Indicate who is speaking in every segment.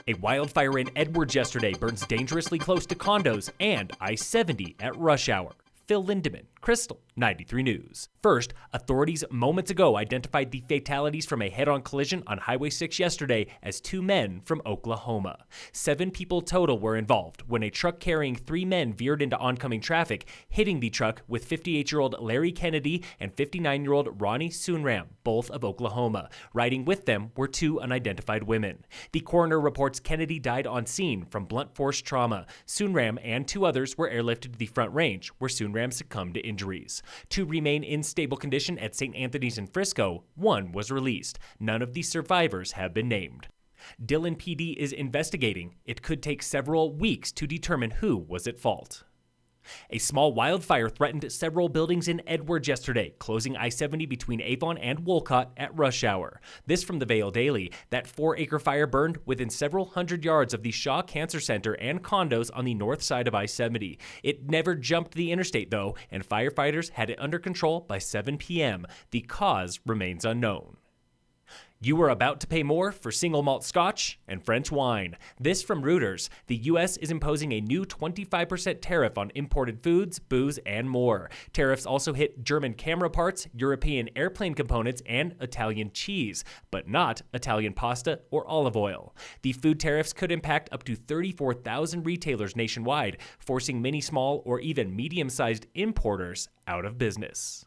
Speaker 1: A wildfire in Edwards yesterday burns dangerously close to condos and I-70 at rush hour. Phil Lindemann, Krystal, 93 News. First, authorities moments ago identified the fatalities from a head-on collision on Highway 6 yesterday as 2 men from Oklahoma. 7 people total were involved when a truck carrying 3 men veered into oncoming traffic, hitting the truck with 58-year-old Larry Kennedy and 59-year-old Ronnie Sunram, both of Oklahoma. Riding with them were 2 unidentified women. The coroner reports Kennedy died on scene from blunt force trauma. Sunram and 2 others were airlifted to the Front Range, where Sunram succumbed to injuries. 2 remain in stable condition at St. Anthony's in Frisco. 1 was released. None of the survivors have been named. Dillon PD is investigating. It could take several weeks to determine who was at fault. A small wildfire threatened several buildings in Edwards yesterday, closing I-70 between Avon and Wolcott at rush hour. This from the Vail Daily. That 4-acre fire burned within several hundred yards of the Shaw Cancer Center and condos on the north side of I-70. It never jumped the interstate, though, and firefighters had it under control by 7 p.m. The cause remains unknown. You are about to pay more for single malt Scotch and French wine. This from Reuters. The U.S. is imposing a new 25% tariff on imported foods, booze, and more. Tariffs also hit German camera parts, European airplane components, and Italian cheese, but not Italian pasta or olive oil. The food tariffs could impact up to 34,000 retailers nationwide, forcing many small or even medium-sized importers out of business.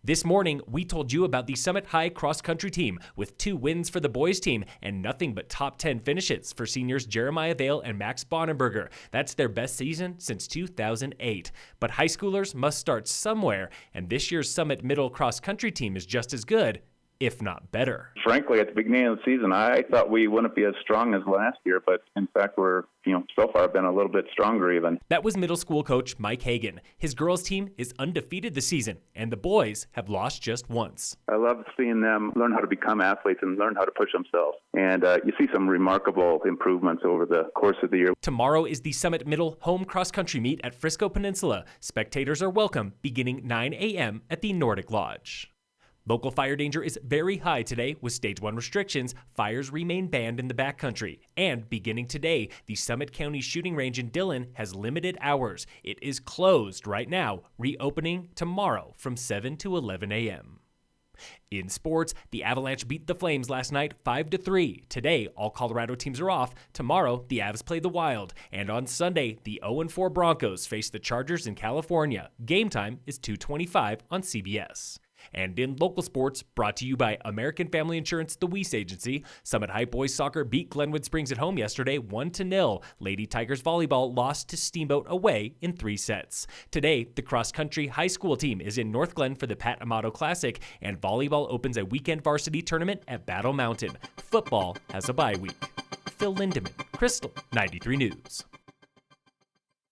Speaker 1: This morning, we told you about the Summit High cross-country team with 2 wins for the boys team and nothing but top 10 finishes for seniors Jeremiah Vail and Max Bonenberger. That's their best season since 2008. But high schoolers must start somewhere, and this year's Summit Middle cross-country team is just as good, if not better.
Speaker 2: Frankly, at the beginning of the season, I thought we wouldn't be as strong as last year, but in fact, we're, so far been a little bit stronger even.
Speaker 1: That was middle school coach Mike Hagan. His girls team is undefeated this season, and the boys have lost just once.
Speaker 2: I love seeing them learn how to become athletes and learn how to push themselves. And you see some remarkable improvements over the course of the year.
Speaker 1: Tomorrow is the Summit Middle home cross-country meet at Frisco Peninsula. Spectators are welcome beginning 9 a.m. at the Nordic Lodge. Local fire danger is very high today with Stage 1 restrictions. Fires remain banned in the backcountry. And beginning today, the Summit County shooting range in Dillon has limited hours. It is closed right now, reopening tomorrow from 7 to 11 a.m. In sports, the Avalanche beat the Flames last night 5-3. Today, all Colorado teams are off. Tomorrow, the Avs play the Wild. And on Sunday, the 0-4 Broncos face the Chargers in California. Game time is 2:25 on CBS. And in local sports, brought to you by American Family Insurance, the Weiss Agency, Summit High Boys Soccer beat Glenwood Springs at home yesterday 1-0. Lady Tigers Volleyball lost to Steamboat away in 3 sets. Today, the cross-country high school team is in North Glen for the Pat Amato Classic, and volleyball opens a weekend varsity tournament at Battle Mountain. Football has a bye week. Phil Lindemann, Krystal, 93 News.